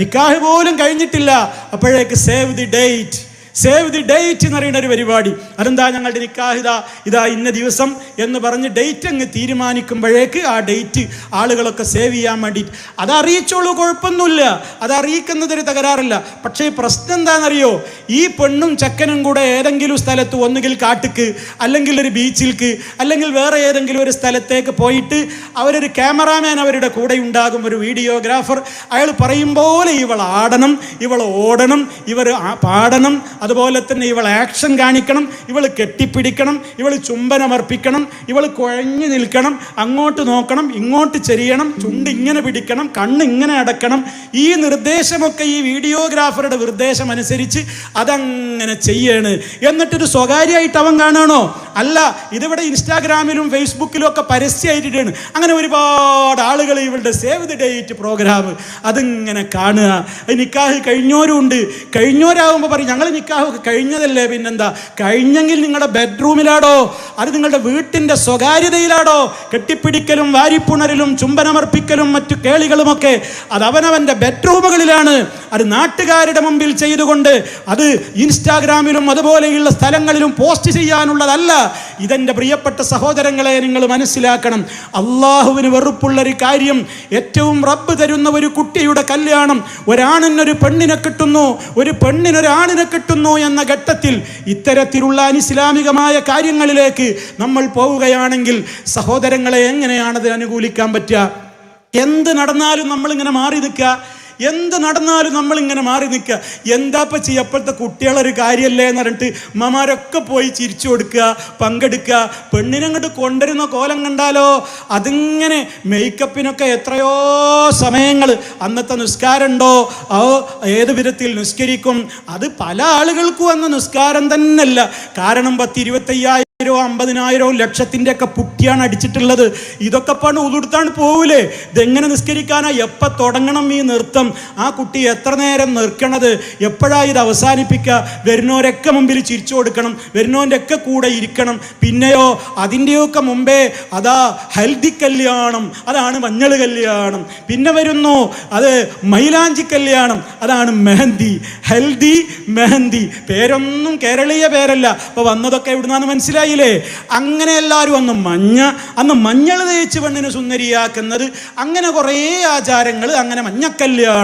നിക്കാഹ് പോലും കഴിഞ്ഞിട്ടില്ല, അപ്പോഴേക്ക് സേവ് ദി ഡേറ്റ് എന്ന് പറയുന്ന ഒരു പരിപാടി. അതെന്താ, ഞങ്ങളുടെ നിക്കാഹ് ഇതാ ഇന്ന ദിവസം എന്ന് പറഞ്ഞ് ഡേറ്റ് അങ്ങ് തീരുമാനിക്കുമ്പോഴേക്ക് ആ ഡേറ്റ് ആളുകളൊക്കെ സേവ് ചെയ്യാൻ വേണ്ടിയിട്ട് അത് അറിയിച്ചോളൂ, കുഴപ്പമൊന്നുമില്ല, അത് അറിയിക്കുന്നതൊരു തകരാറില്ല. പക്ഷേ പ്രശ്നം എന്താണെന്നറിയോ, ഈ പെണ്ണും ചെക്കനും കൂടെ ഏതെങ്കിലും സ്ഥലത്ത്, ഒന്നുകിൽ കാട്ടിക്ക് അല്ലെങ്കിൽ ഒരു ബീച്ചിൽക്ക് അല്ലെങ്കിൽ വേറെ ഏതെങ്കിലും ഒരു സ്ഥലത്തേക്ക് പോയിട്ട് അവരൊരു ക്യാമറാമാൻ അവരുടെ കൂടെ ഉണ്ടാകും, ഒരു വീഡിയോഗ്രാഫർ. അയാൾ പറയും പോലെ ഇവൾ ആടണം, ഇവൾ ഓടണം, ഇവർ പാടണം, അതുപോലെ തന്നെ ഇവൾ ആക്ഷൻ കാണിക്കണം, ഇവൾ കെട്ടിപ്പിടിക്കണം, ഇവൾ ചുംബനമർപ്പിക്കണം, ഇവൾ കുഴഞ്ഞു നിൽക്കണം, അങ്ങോട്ട് നോക്കണം, ഇങ്ങോട്ട് ചെരിയണം, ചുണ്ട് ഇങ്ങനെ പിടിക്കണം, കണ്ണ് ഇങ്ങനെ അടക്കണം. ഈ നിർദ്ദേശമൊക്കെ ഈ വീഡിയോഗ്രാഫറുടെ നിർദ്ദേശം അനുസരിച്ച് അതങ്ങനെ ചെയ്യാണ്. എന്നിട്ടൊരു സ്വകാര്യമായിട്ട് അവൻ കാണണോ? അല്ല, ഇതിവിടെ ഇൻസ്റ്റാഗ്രാമിലും ഫേസ്ബുക്കിലും ഒക്കെ പരസ്യമായിട്ടാണ്. അങ്ങനെ ഒരുപാട് ആളുകൾ ഇവളുടെ സേവ് ദി ഡേറ്റ് പ്രോഗ്രാം അതിങ്ങനെ കാണുക. നിക്കാഹ് കഴിഞ്ഞോരും ഉണ്ട്. കഴിഞ്ഞോരാകുമ്പോൾ പറയും ഞങ്ങൾ നിക്കാഹ് കഴിഞ്ഞതല്ലേ, പിന്നെന്താ? കഴിഞ്ഞെങ്കിൽ നിങ്ങളുടെ ബെഡ്റൂമിലാടോ, അത് നിങ്ങളുടെ വീട്ടിന്റെ സ്വകാര്യതയിലാടോ കെട്ടിപ്പിടിക്കലും വാരിപ്പുണരലും ചുംബനമർപ്പിക്കലും മറ്റു കേളികളുമൊക്കെ അത് അവനവന്റെ ബെഡ്റൂമുകളിലാണ്. അത് നാട്ടുകാരുടെ മുമ്പിൽ ചെയ്തുകൊണ്ട് അത് ഇൻസ്റ്റാഗ്രാമിലും അതുപോലെയുള്ള സ്ഥലങ്ങളിലും പോസ്റ്റ് ചെയ്യാനുള്ളതല്ല. ഇതെന്റെ പ്രിയപ്പെട്ട സഹോദരങ്ങളെ, നിങ്ങൾ മനസ്സിലാക്കണം. അള്ളാഹുവിന് വെറുപ്പുള്ളൊരു കാര്യം, ഏറ്റവും റബ്ബ് തരുന്ന ഒരു കുട്ടിയുടെ കല്യാണം, ഒരാണിനൊരു പെണ്ണിനെ കിട്ടുന്നു, ഒരു പെണ്ണിനൊരാണിനെ കിട്ടുന്നു എന്ന ഘട്ടത്തിൽ ഇത്തരത്തിലുള്ള അനിസ്ലാമികമായ കാര്യങ്ങളിലേക്ക് നമ്മൾ പോവുകയാണെങ്കിൽ സഹോദരങ്ങളെ, എങ്ങനെയാണത് അനുകൂലിക്കാൻ പറ്റുക? എന്ത് നടന്നാലും നമ്മളിങ്ങനെ മാറി നിൽക്കുക, എന്താപ്പം ചെയ്യുക? അപ്പോഴത്തെ കുട്ടികളൊരു കാര്യമല്ലേ എന്ന് പറഞ്ഞിട്ട് ഉമ്മമാരൊക്കെ പോയി ചിരിച്ചു കൊടുക്കുക, പങ്കെടുക്കുക. പെണ്ണിനങ്ങോട്ട് കൊണ്ടുവരുന്ന കോലം കണ്ടാലോ, അതിങ്ങനെ മേക്കപ്പിനൊക്കെ എത്രയോ സമയങ്ങൾ. അന്നത്തെ നിസ്കാരം ഉണ്ടോ? ഏത് വിധത്തിൽ നിസ്കരിക്കും? അത് പല ആളുകൾക്കും അന്ന് നിസ്കാരം തന്നെയല്ല. കാരണം 10,000, 25,000, 50,000 ലക്ഷത്തിൻ്റെ ഒക്കെ പുട്ടിയാണ് അടിച്ചിട്ടുള്ളത്. ഇതൊക്കെ പണ്ട് ഉതുടുത്താണ് പോവില്ലേ? ഇതെങ്ങനെ നിസ്കരിക്കാനാ? എപ്പോൾ തുടങ്ങണം ഈ നൃത്തം? ആ കുട്ടി എത്ര നേരം നിൽക്കണത്? എപ്പോഴാ ഇത് അവസാനിപ്പിക്കുക? വരുന്നവരൊക്കെ മുമ്പിൽ ചിരിച്ചു കൊടുക്കണം, വരുന്നവൻ്റെ ഒക്കെ കൂടെ ഇരിക്കണം. പിന്നെയോ അതിൻ്റെയൊക്കെ മുമ്പേ അതാ ഹൽദി കല്യാണം, അതാണ് മഞ്ഞൾ കല്യാണം. പിന്നെ വരുന്നു അത് മൈലാഞ്ചി കല്യാണം, അതാണ് മെഹന്തി. ഹൽദി, മെഹന്തി, പേരൊന്നും കേരളീയ പേരല്ല. അപ്പോൾ വന്നതൊക്കെ എവിടുന്നാന്ന് മനസ്സിലായില്ലേ? അങ്ങനെ എല്ലാവരും അന്ന് മഞ്ഞൾ തേച്ച് പെണ്ണിനെ സുന്ദരിയാക്കുന്നത്, അങ്ങനെ കുറേ ആചാരങ്ങൾ, അങ്ങനെ മഞ്ഞക്കല്യാണം.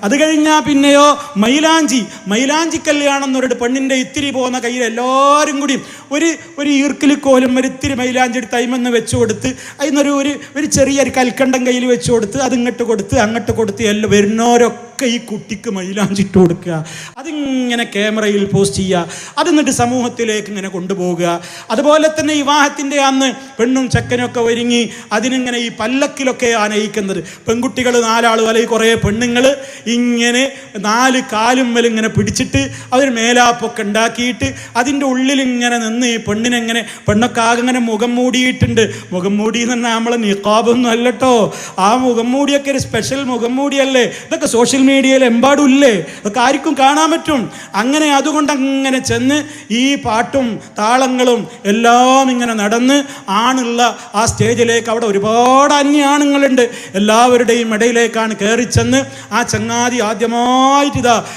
അത് കഴിഞ്ഞാൽ പിന്നെയോ മൈലാഞ്ചി കല്യാണം എന്ന് പറഞ്ഞിട്ട് പെണ്ണിൻ്റെ ഇത്തിരി പോകുന്ന കയ്യിൽ എല്ലാവരും കൂടി ഒരു ഈർക്കിലിക്കോലും ഒരു ഇത്തിരി മൈലാഞ്ചി എടുത്ത് അയിമെന്ന് വെച്ച് കൊടുത്ത്, അതിനൊരു ഒരു ചെറിയൊരു കൽക്കണ്ടം കയ്യിൽ വെച്ച് കൊടുത്ത്, അത് ഇങ്ങോട്ട് കൊടുത്ത് അങ്ങോട്ട് കൊടുത്ത് എല്ലാം വരുന്നവരൊക്കെ ഈ കുട്ടിക്ക് മൈലാഞ്ചിട്ട് കൊടുക്കുക, അതിങ്ങനെ ക്യാമറയിൽ പോസ്റ്റ് ചെയ്യുക, അതെന്നിട്ട് സമൂഹത്തിലേക്ക് ഇങ്ങനെ കൊണ്ടുപോകുക. അതുപോലെ തന്നെ വിവാഹത്തിൻ്റെ അന്ന് പെണ്ണും ചെക്കനൊക്കെ ഒരുങ്ങി അതിനിങ്ങനെ ഈ പല്ലക്കിലൊക്കെ ആനയിക്കുന്നത്. പെൺകുട്ടികൾ 4 ആൾ അല്ലെങ്കിൽ കുറേ പെണ്ണുങ്ങൾ ഇങ്ങനെ 4 കാലും ഇങ്ങനെ പിടിച്ചിട്ട് അവർ മേലാപ്പൊക്കെ ഉണ്ടാക്കിയിട്ട് അതിൻ്റെ ഉള്ളിൽ ഇങ്ങനെ നിന്ന് ഈ പെണ്ണിനെങ്ങനെ, പെണ്ണൊക്കെ ആകെ ഇങ്ങനെ മുഖം മൂടിയിട്ടുണ്ട്. മുഖം മൂടി എന്ന് പറഞ്ഞാൽ നമ്മളെ നിഖാബൊന്നും അല്ലട്ടോ. ആ മുഖം മൂടിയൊക്കെ ഒരു സ്പെഷ്യൽ മുഖം മൂടിയല്ലേ. ഇതൊക്കെ സോഷ്യൽ മീഡിയയിൽ എമ്പാടും ഇല്ലേ, അതൊക്കെ ആർക്കും കാണാൻ പറ്റും. അങ്ങനെ അതുകൊണ്ട് അങ്ങനെ ചെന്ന് ഈ പാട്ടും താളങ്ങളും എല്ലാം ഇങ്ങനെ നടന്ന് ആണുള്ള ആ സ്റ്റേജിലേക്ക്, അവിടെ ഒരുപാട് അന്യാണുങ്ങളുണ്ട്, എല്ലാവരുടെയും ഇടയിലേക്കാണ് കയറി ചെന്ന് ആ ചങ്ങാതി ആദ്യമായിട്ട്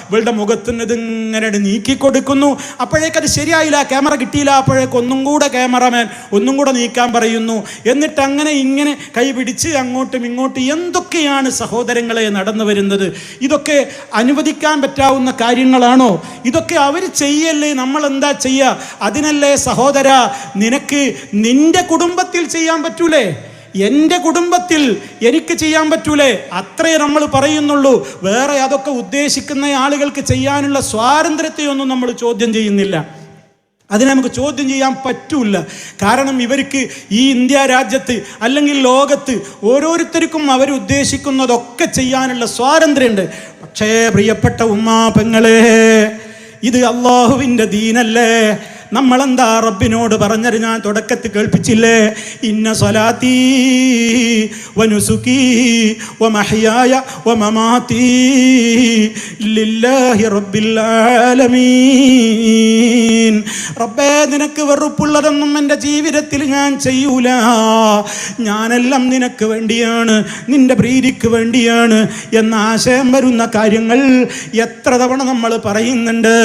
ഇവളുടെ മുഖത്തിന് ഇതിങ്ങനെ നീക്കി കൊടുക്കുന്നു. അപ്പോഴേക്കത് ശരിയായില്ല, ക്യാമറ കിട്ടിയില്ല. അപ്പോഴേക്ക് ഒന്നും കൂടെ ക്യാമറമാൻ ഒന്നും കൂടെ നീക്കാൻ പറയുന്നു. എന്നിട്ട് അങ്ങനെ ഇങ്ങനെ കൈ പിടിച്ച് അങ്ങോട്ടും ഇങ്ങോട്ടും എന്തൊക്കെയാണ് സഹോദരങ്ങളെ നടന്നു വരുന്നത്? ഇതൊക്കെ അനുവദിക്കാൻ പറ്റാവുന്ന കാര്യങ്ങളാണോ? ഇതൊക്കെ അവർ ചെയ്യല്ലേ, നമ്മൾ എന്താ ചെയ്യുക? അതിനല്ലേ സഹോദര നിനക്ക് നിന്റെ കുടുംബത്തിൽ ചെയ്യാൻ പറ്റൂലേ? എൻ്റെ കുടുംബത്തിൽ എനിക്ക് ചെയ്യാൻ പറ്റൂലേ? അത്രേ നമ്മൾ പറയുന്നുള്ളൂ. വേറെ അതൊക്കെ ഉദ്ദേശിക്കുന്ന ആളുകൾക്ക് ചെയ്യാനുള്ള സ്വാതന്ത്ര്യത്തെയൊന്നും നമ്മൾ ചോദ്യം ചെയ്യുന്നില്ല. അതിനെ നമുക്ക് ചോദ്യം ചെയ്യാൻ പറ്റൂല. കാരണം ഇവർക്ക് ഈ ഇന്ത്യ രാജ്യത്ത് അല്ലെങ്കിൽ ലോകത്ത് ഓരോരുത്തർക്കും അവരുദ്ദേശിക്കുന്നതൊക്കെ ചെയ്യാനുള്ള സ്വാതന്ത്ര്യമുണ്ട്. പക്ഷേ പ്രിയപ്പെട്ട ഉമ്മാ പെങ്ങളെ, ഇത് അള്ളാഹുവിൻ്റെ ദീനല്ലേ? നമ്മളെന്താ റബ്ബിനോട് പറഞ്ഞത്? ഞാൻ തുടക്കത്തിൽ കേൾപ്പിച്ചില്ലേ? ഇന്ന സ്വലാത്തി വനുസുകി വമഹ്യായ വമമാതി ലില്ലാഹി റബ്ബിൽ ആലമീൻ. റബ്ബേ, നിനക്ക് വെറുപ്പുള്ളതൊന്നും എൻ്റെ ജീവിതത്തിൽ ഞാൻ ചെയ്യൂല. ഞാനെല്ലാം നിനക്ക് വേണ്ടിയാണ്, നിന്റെ പ്രീതിക്ക് വേണ്ടിയാണ് എന്ന ആശയം വരുന്ന കാര്യങ്ങൾ എത്ര തവണ നമ്മൾ പറയുന്നുണ്ട്.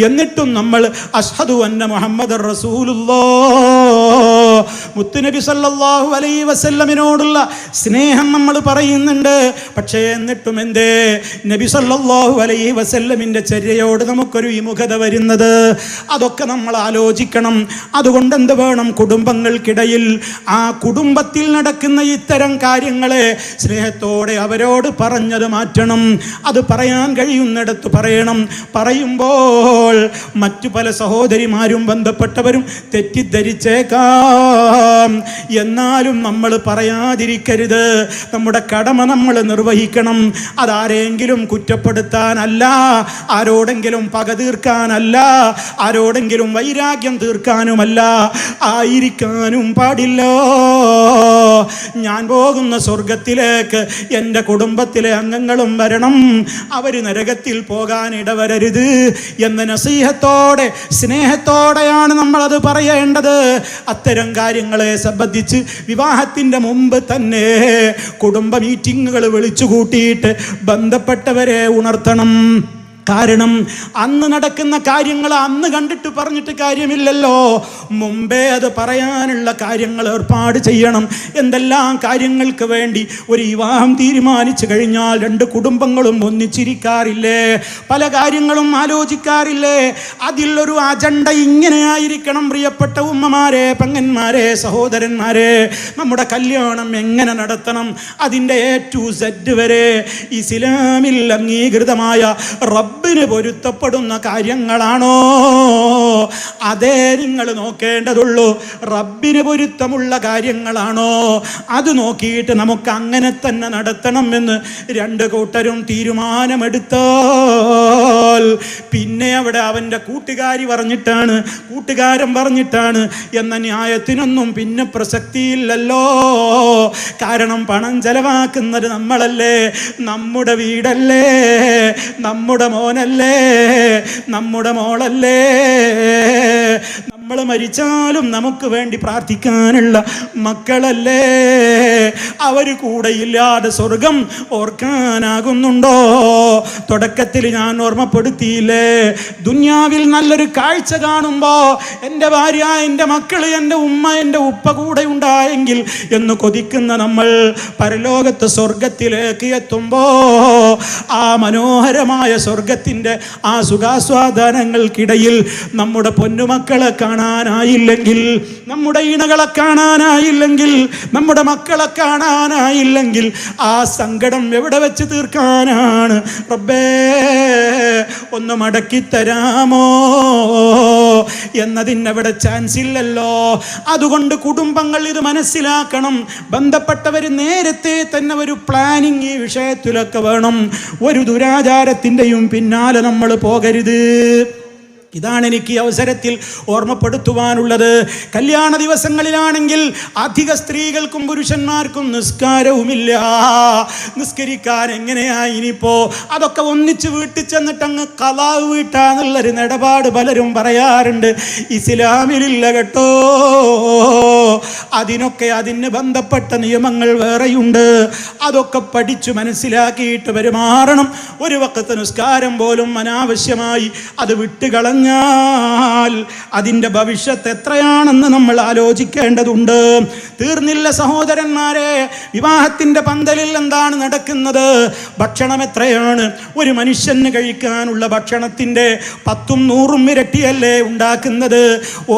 എന്നിട്ടും നമ്മൾ അഷ്ഹദു അന്ന മുഹമ്മദ് റസൂലുള്ളാഹ് മുത്തുനബി സല്ലല്ലാഹു അലൈഹി വസല്ലമിനോടുള്ള സ്നേഹം നമ്മൾ പറയുന്നുണ്ട്. പക്ഷേ എന്നിട്ടും എന്തേ നബി സല്ലല്ലാഹു അലൈഹി വസല്ലമിൻ്റെ ചര്യയോട് നമുക്കൊരു വിമുഖത വരുന്നത്? അതൊക്കെ നമ്മൾ ആലോചിക്കണം. അതുകൊണ്ട് എന്ത് വേണം? കുടുംബങ്ങൾക്കിടയിൽ ആ കുടുംബത്തിൽ നടക്കുന്ന ഇത്തരം കാര്യങ്ങളെ സ്നേഹത്തോടെ അവരോട് പറഞ്ഞത് മാറ്റണം. അത് പറയാൻ കഴിയുന്നിടത്ത് പറയണം. പറയുമ്പോൾ മറ്റു പല സഹോദരിമാരും ബന്ധപ്പെട്ടവരും തെറ്റിദ്ധരിച്ചേക്കാം. എന്നാലും നമ്മൾ പറയാതിരിക്കരുത്. നമ്മുടെ കടമ നമ്മൾ നിർവഹിക്കണം. അതാരെങ്കിലും കുറ്റപ്പെടുത്താനല്ല, ആരോടെങ്കിലും പക തീർക്കാനല്ല, ആരോടെങ്കിലും വൈരാഗ്യം തീർക്കാനുമല്ല, ആയിരിക്കാനും പാടില്ല. ഞാൻ പോകുന്ന സ്വർഗത്തിലേക്ക് എൻ്റെ കുടുംബത്തിലെ അംഗങ്ങളും വരണം, അവർ നരകത്തിൽ പോകാൻ ഇടവരരുത് എന്ന നസീഹത്തോടെ സ്നേഹത്തോടെയാണ് നമ്മളത് പറയേണ്ടത്. അത്തരം കാര്യങ്ങളെ സംബന്ധിച്ച് വിവാഹത്തിൻ്റെ മുമ്പ് തന്നെ കുടുംബ മീറ്റിങ്ങുകൾ വിളിച്ചു കൂട്ടിയിട്ട് ബന്ധപ്പെട്ടവരെ ഉണർത്തണം. കാരണം അന്ന് നടക്കുന്ന കാര്യങ്ങൾ അന്ന് കണ്ടിട്ട് പറഞ്ഞിട്ട് കാര്യമില്ലല്ലോ. മുമ്പേ അത് പറയാനുള്ള കാര്യങ്ങൾ ഏർപ്പാട് ചെയ്യണം. എന്തെല്ലാം കാര്യങ്ങൾക്ക് വേണ്ടി ഒരു വിവാഹം തീരുമാനിച്ചു കഴിഞ്ഞാൽ രണ്ട് കുടുംബങ്ങളും ഒന്നിച്ചിരിക്കാറില്ലേ? പല കാര്യങ്ങളും ആലോചിക്കാറില്ലേ? അതിലൊരു അജണ്ട ഇങ്ങനെ ആയിരിക്കണം. പ്രിയപ്പെട്ട ഉമ്മമാരെ, പെങ്ങന്മാരെ, സഹോദരന്മാരെ, നമ്മുടെ കല്യാണം എങ്ങനെ നടത്തണം, അതിൻ്റെ A to Z വരെ ഇസ്ലാമിൽ അംഗീകൃതമായ റബ്ബിന് പൊരുത്തപ്പെടുന്ന കാര്യങ്ങളാണോ? അതേ നിങ്ങൾ നോക്കേണ്ടതുള്ളൂ. റബ്ബിന് പൊരുത്തമുള്ള കാര്യങ്ങളാണോ? അത് നോക്കിയിട്ട് നമുക്ക് അങ്ങനെ തന്നെ നടത്തണം എന്ന് രണ്ട് കൂട്ടരും തീരുമാനമെടുത്താൽ പിന്നെ അവിടെ അവൻ്റെ കൂട്ടുകാരി പറഞ്ഞിട്ടാണ്, കൂട്ടുകാരൻ പറഞ്ഞിട്ടാണ് എന്ന ന്യായത്തിനൊന്നും പിന്നെ പ്രസക്തിയില്ലല്ലോ. കാരണം പണം ചെലവാക്കുന്നത് നമ്മളല്ലേ, നമ്മുടെ വീടല്ലേ, നമ്മുടെ മോനല്ലേ, നമ്മുടെ മോളല്ലേ. നമ്മൾ മരിച്ചാലും നമുക്ക് വേണ്ടി പ്രാർത്ഥിക്കാനുള്ള മക്കളല്ലേ. അവർ കൂടെയില്ലാതെ സ്വർഗം ഓർക്കാനാകുന്നുണ്ടോ? തുടക്കത്തിൽ ഞാൻ ഓർമ്മപ്പെടുത്തിയില്ലേ, ദുനിയാവിൽ നല്ലൊരു കാഴ്ച കാണുമ്പോൾ എൻ്റെ ഭാര്യ, എൻ്റെ മക്കൾ, എൻ്റെ ഉമ്മ, എൻ്റെ ഉപ്പ കൂടെ ഉണ്ടായെങ്കിൽ എന്ന് കൊതിക്കുന്ന നമ്മൾ പരലോകത്ത് സ്വർഗത്തിലേക്ക് എത്തുമ്പോൾ ആ മനോഹരമായ സ്വർഗത്തിൻ്റെ ആ സുഖാസ്വാദനങ്ങൾക്കിടയിൽ നമ്മുടെ പൊന്നുമക്കളെ കാണാനായില്ലെങ്കിൽ, നമ്മുടെ ഇണകളെ കാണാനായില്ലെങ്കിൽ, നമ്മുടെ മക്കളെ കാണാനായില്ലെങ്കിൽ ആ സങ്കടം എവിടെ വെച്ച് തീർക്കാനാണ്? റബ്ബേ, ഒന്ന് മടക്കി തരാമോ എന്നതിനവിടെ ചാൻസ് ഇല്ലല്ലോ. അതുകൊണ്ട് കുടുംബങ്ങൾ ഇത് മനസ്സിലാക്കണം. ബന്ധപ്പെട്ടവർ നേരത്തെ തന്നെ ഒരു പ്ലാനിങ് ഈ വിഷയത്തിലൊക്കെ വേണം. ഒരു ദുരാചാരത്തിൻ്റെയും പിന്നാലെ നമ്മൾ പോകരുത്. ഇതാണ് എനിക്ക് ഈ അവസരത്തിൽ ഓർമ്മപ്പെടുത്തുവാനുള്ളത്. കല്യാണ ദിവസങ്ങളിലാണെങ്കിൽ അധിക സ്ത്രീകൾക്കും പുരുഷന്മാർക്കും നിസ്കാരവുമില്ല. നിസ്കരിക്കാൻ എങ്ങനെയാ ഇനിയിപ്പോ? അതൊക്കെ ഒന്നിച്ച് വീട്ടിൽ ചെന്നിട്ട് അങ്ങ് ഖളാ വീട്ടാന്നുള്ളൊരു നിലപാട് പലരും പറയാറുണ്ട്. ഇസ്ലാമിലില്ല കേട്ടോ. അതിനൊക്കെ അതിന് ബന്ധപ്പെട്ട നിയമങ്ങൾ വേറെയുണ്ട്. അതൊക്കെ പഠിച്ചു മനസ്സിലാക്കിയിട്ട് പെരുമാറണം. ഒരു വഖത്ത് നിസ്കാരം പോലും അനാവശ്യമായി അത് വിട്ടുകളഞ്ഞ അതിൻ്റെ ഭവിഷ്യത്ത് എത്രയാണെന്ന് നമ്മൾ ആലോചിക്കേണ്ടതുണ്ട്. തീർന്നില്ല സഹോദരന്മാരെ, വിവാഹത്തിൻ്റെ പന്തലിൽ എന്താണ് നടക്കുന്നത്? ഭക്ഷണം എത്രയാണ്? ഒരു മനുഷ്യന് കഴിക്കാനുള്ള ഭക്ഷണത്തിൻ്റെ 10-100 ഇരട്ടിയല്ലേ ഉണ്ടാക്കുന്നത്.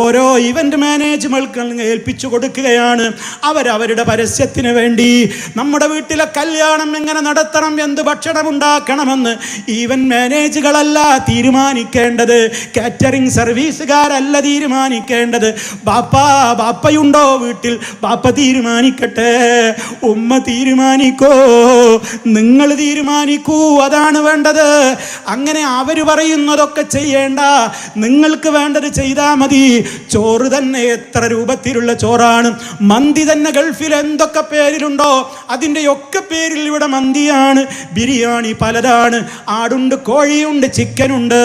ഓരോ ഇവന്റ് മാനേജ്മെന്റ് ഏൽപ്പിച്ചു കൊടുക്കുകയാണ്. അവരവരുടെ പരസ്യത്തിന് വേണ്ടി നമ്മുടെ വീട്ടിലെ കല്യാണം എങ്ങനെ നടത്തണം, എന്ത് ഭക്ഷണം ഉണ്ടാക്കണമെന്ന് ഈവന്റ് മാനേജുകളല്ല തീരുമാനിക്കേണ്ടത്. കാറ്ററിംഗ് സർവീസുകാരല്ല തീരുമാനിക്കേണ്ടത്. ബാപ്പയുണ്ടോ വീട്ടിൽ? ബാപ്പ തീരുമാനിക്കട്ടെ. ഉമ്മ തീരുമാനിക്കോ? നിങ്ങൾ തീരുമാനിക്കൂ. അതാണ് വേണ്ടത്. അങ്ങനെ അവർ പറയുന്നതൊക്കെ ചെയ്യേണ്ട, നിങ്ങൾക്ക് വേണ്ടത് ചെയ്താൽ മതി. ചോറ് തന്നെ എത്ര രൂപത്തിലുള്ള ചോറാണ്. മന്തി തന്നെ ഗൾഫിൽ എന്തൊക്കെ പേരിലുണ്ടോ അതിൻ്റെയൊക്കെ പേരിൽ ഇവിടെ മന്തിയാണ്. ബിരിയാണി പലതാണ്. ആടുണ്ട്, കോഴിയുണ്ട്, ചിക്കനുണ്ട്,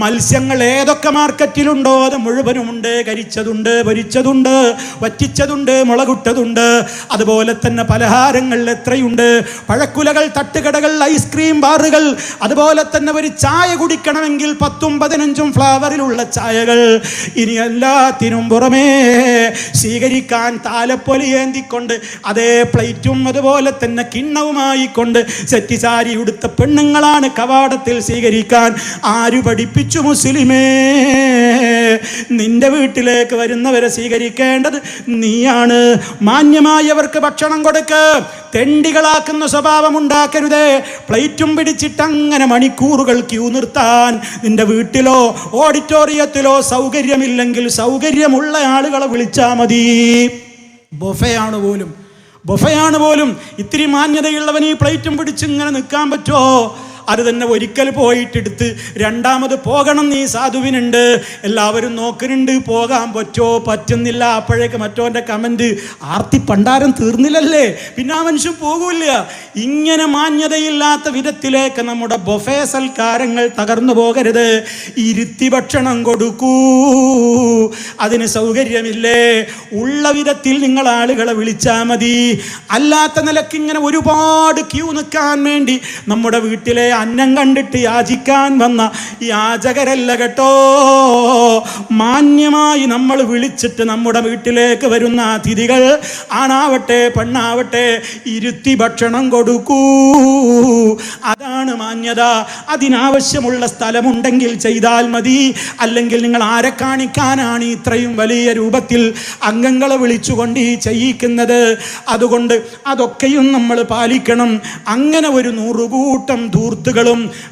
മത്സ്യങ്ങൾ ഏതൊക്കെ മാർക്കറ്റിലുണ്ടോ അത് മുഴുവനുമുണ്ട്. കരിച്ചതുണ്ട്, പൊരിച്ചതുണ്ട്, വറ്റിച്ചതുണ്ട്, മുളകിട്ടതുണ്ട്. അതുപോലെ തന്നെ പലഹാരങ്ങൾ എത്രയുണ്ട്. പഴക്കുലകൾ, തട്ടുകടകൾ, ഐസ്ക്രീം ബാറുകൾ, അതുപോലെ തന്നെ ഒരു ചായ കുടിക്കണമെങ്കിൽ 10ഉം 15ഉം ഫ്ലേവറിലുള്ള ചായകൾ. ഇനി എല്ലാത്തിനും പുറമേ സ്വീകരിക്കാൻ താലപ്പൊലി ഏന്തിക്കൊണ്ട് അതേ പ്ലേറ്റും അതുപോലെ തന്നെ കിണ്ണവുമായി കൊണ്ട് സെറ്റി സാരി ഉടുത്ത പെണ്ണുങ്ങളാണ് കവാടത്തിൽ സ്വീകരിക്കാൻ. ആര് പഠിപ്പിച്ചു മുസ്ലിമേ? നിന്റെ വീട്ടിലേക്ക് വരുന്നവരെ സ്വീകരിക്കേണ്ടത് നീയാണ്. മാന്യമായി അവർക്ക് ഭക്ഷണം കൊടുക്ക്. തെണ്ടികളാക്കുന്ന സ്വഭാവം ഉണ്ടാക്കരുതേ. പ്ലേറ്റും പിടിച്ചിട്ട് അങ്ങനെ മണിക്കൂറുകൾ ക്യൂ നിർത്താൻ നിന്റെ വീട്ടിലോ ഓഡിറ്റോറിയത്തിലോ സൗകര്യമില്ലെങ്കിൽ സൗകര്യമുള്ള ആളുകളെ വിളിച്ചാൽ മതി. ബൊഫയാണ് പോലും ഇത്തിരി മാന്യതയുള്ളവൻ ഈ പ്ലേറ്റും പിടിച്ച് ഇങ്ങനെ നിൽക്കാൻ പറ്റുമോ? അത് തന്നെ ഒരിക്കൽ പോയിട്ടെടുത്ത് രണ്ടാമത് പോകണം നീ സാധുവിനുണ്ട്. എല്ലാവരും നോക്കുന്നുണ്ട്, പോകാൻ പറ്റുമോ? പറ്റുന്നില്ല. അപ്പോഴേക്ക് മറ്റോൻ്റെ കമൻറ്റ്, ആർത്തി പണ്ടാരം തീർന്നില്ലല്ലേ, പിന്നെ ആ മനുഷ്യൻ പോകൂല്ല. ഇങ്ങനെ മാന്യതയില്ലാത്ത വിധത്തിലേക്ക് നമ്മുടെ ബൊഫേ സൽക്കാരങ്ങൾ തകർന്നു പോകരുത്. ഇരുത്തി ഭക്ഷണം കൊടുക്കൂ. അതിന് സൗകര്യമില്ലേ? ഉള്ള വിധത്തിൽ നിങ്ങൾ ആളുകളെ വിളിച്ചാൽ മതി. അല്ലാത്ത നിലക്ക് ഇങ്ങനെ ഒരുപാട് ക്യൂ നിൽക്കാൻ വേണ്ടി നമ്മുടെ വീട്ടിലെ അന്നം കണ്ടിട്ട് യാചിക്കാൻ വന്ന യാചകരല്ല കേട്ടോ. മാന്യമായി നമ്മൾ വിളിച്ചിട്ട് നമ്മുടെ വീട്ടിലേക്ക് വരുന്ന അതിഥികൾ, ആണാവട്ടെ പെണ്ണാവട്ടെ, ഇരുത്തി ഭക്ഷണം കൊടുക്കൂ. അതാണ് മാന്യത. അതിനാവശ്യമുള്ള സ്ഥലമുണ്ടെങ്കിൽ ചെയ്താൽ മതി. അല്ലെങ്കിൽ നിങ്ങൾ ആരെ കാണിക്കാനാണ് ഇത്രയും വലിയ രൂപത്തിൽ അംഗങ്ങളെ വിളിച്ചുകൊണ്ട് ഈ ചെയ്യിക്കുന്നത്? അതുകൊണ്ട് അതൊക്കെയും നമ്മൾ പാലിക്കണം. അങ്ങനെ ഒരു 100 കൂട്ടം ധൂർത്തുകളും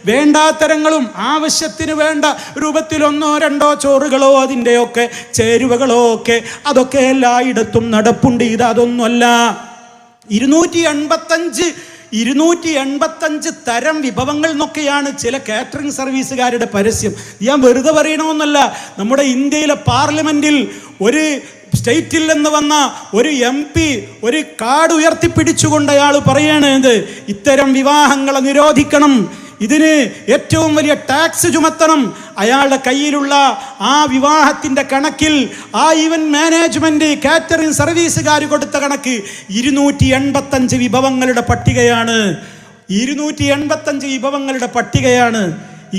വേണ്ടാത്തരങ്ങളും ആവശ്യത്തിന് വേണ്ട രൂപത്തിൽ 1ഓ 2ഓ ചോറുകളോ അതിൻ്റെയൊക്കെ ചേരുവകളോ ഒക്കെ അതൊക്കെ എല്ലായിടത്തും നടപ്പുണ്ട്. ഇത് അതൊന്നുമല്ല. 285 തരം വിഭവങ്ങൾ എന്നൊക്കെയാണ് ചില കാറ്ററിംഗ് സർവീസുകാരുടെ പരസ്യം. ഞാൻ വെറുതെ പറയണമെന്നല്ല. നമ്മുടെ ഇന്ത്യയിലെ പാർലമെന്റിൽ ഒരു സ്റ്റേറ്റിൽ നിന്ന് വന്ന ഒരു MP ഒരു കാർഡ് ഉയർത്തിപ്പിടിച്ചുകൊണ്ട് അയാൾ പറയണത് ഇത്തരം വിവാഹങ്ങളെ നിരോധിക്കണം, ഇതിന് ഏറ്റവും വലിയ ടാക്സ് ചുമത്തണം. അയാളുടെ കയ്യിലുള്ള ആ വിവാഹത്തിൻ്റെ കണക്കിൽ ആ ഈവന്റ് മാനേജ്മെന്റ് കാറ്ററിംഗ് സർവീസുകാർ കൊടുത്ത കണക്ക് 285 വിഭവങ്ങളുടെ പട്ടികയാണ്. 285 വിഭവങ്ങളുടെ പട്ടികയാണ്.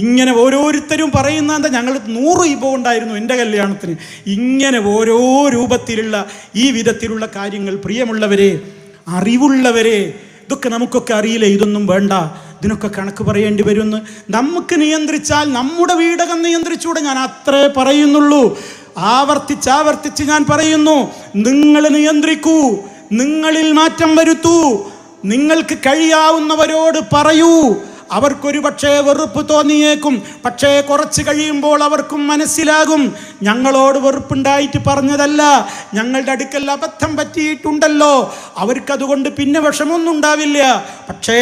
ഇങ്ങനെ ഓരോരുത്തരും പറയുന്ന എന്താ, ഞങ്ങൾ 100 വിഭവം ഉണ്ടായിരുന്നു എൻ്റെ കല്യാണത്തിന്. ഇങ്ങനെ ഓരോ രൂപത്തിലുള്ള ഈ വിധത്തിലുള്ള കാര്യങ്ങൾ. പ്രിയമുള്ളവരെ, അറിവുള്ളവരെ, ഇതൊക്കെ നമുക്കൊക്കെ അറിയില്ലേ? ഇതൊന്നും വേണ്ട, ഇതിനൊക്കെ കണക്ക് പറയേണ്ടി വരുമെന്ന്. നമുക്ക് നിയന്ത്രിച്ചാൽ നമ്മുടെ വീടകം നിയന്ത്രിച്ചൂടെ? ഞാൻ അത്രേ പറയുന്നുള്ളൂ. ആവർത്തിച്ച് ഞാൻ പറയുന്നു, നിങ്ങൾ നിയന്ത്രിക്കൂ, നിങ്ങളിൽ മാറ്റം വരുത്തൂ. നിങ്ങൾക്ക് കഴിയാവുന്നവരോട് പറയൂ. അവർക്കൊരു പക്ഷേ വെറുപ്പ് തോന്നിയേക്കും, പക്ഷേ കുറച്ച് കഴിയുമ്പോൾ അവർക്കും മനസ്സിലാകും ഞങ്ങളോട് വെറുപ്പുണ്ടായിട്ട് പറഞ്ഞതല്ല, ഞങ്ങളുടെ അടുക്കൽ അബദ്ധം പറ്റിയിട്ടുണ്ടല്ലോ. അവർക്കതുകൊണ്ട് പിന്നെ വിഷമൊന്നും ഉണ്ടാവില്ല. പക്ഷേ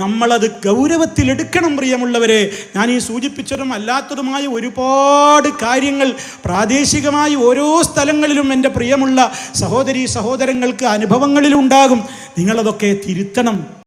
നമ്മളത് ഗൗരവത്തിലെടുക്കണം. പ്രിയമുള്ളവരെ, ഞാൻ ഈ സൂചിപ്പിച്ചതും അല്ലാത്തതുമായ ഒരുപാട് കാര്യങ്ങൾ പ്രാദേശികമായി ഓരോ സ്ഥലങ്ങളിലും എൻ്റെ പ്രിയമുള്ള സഹോദരീ സഹോദരങ്ങൾക്ക് അനുഭവങ്ങളിലുണ്ടാകും. നിങ്ങളതൊക്കെ തിരുത്തണം.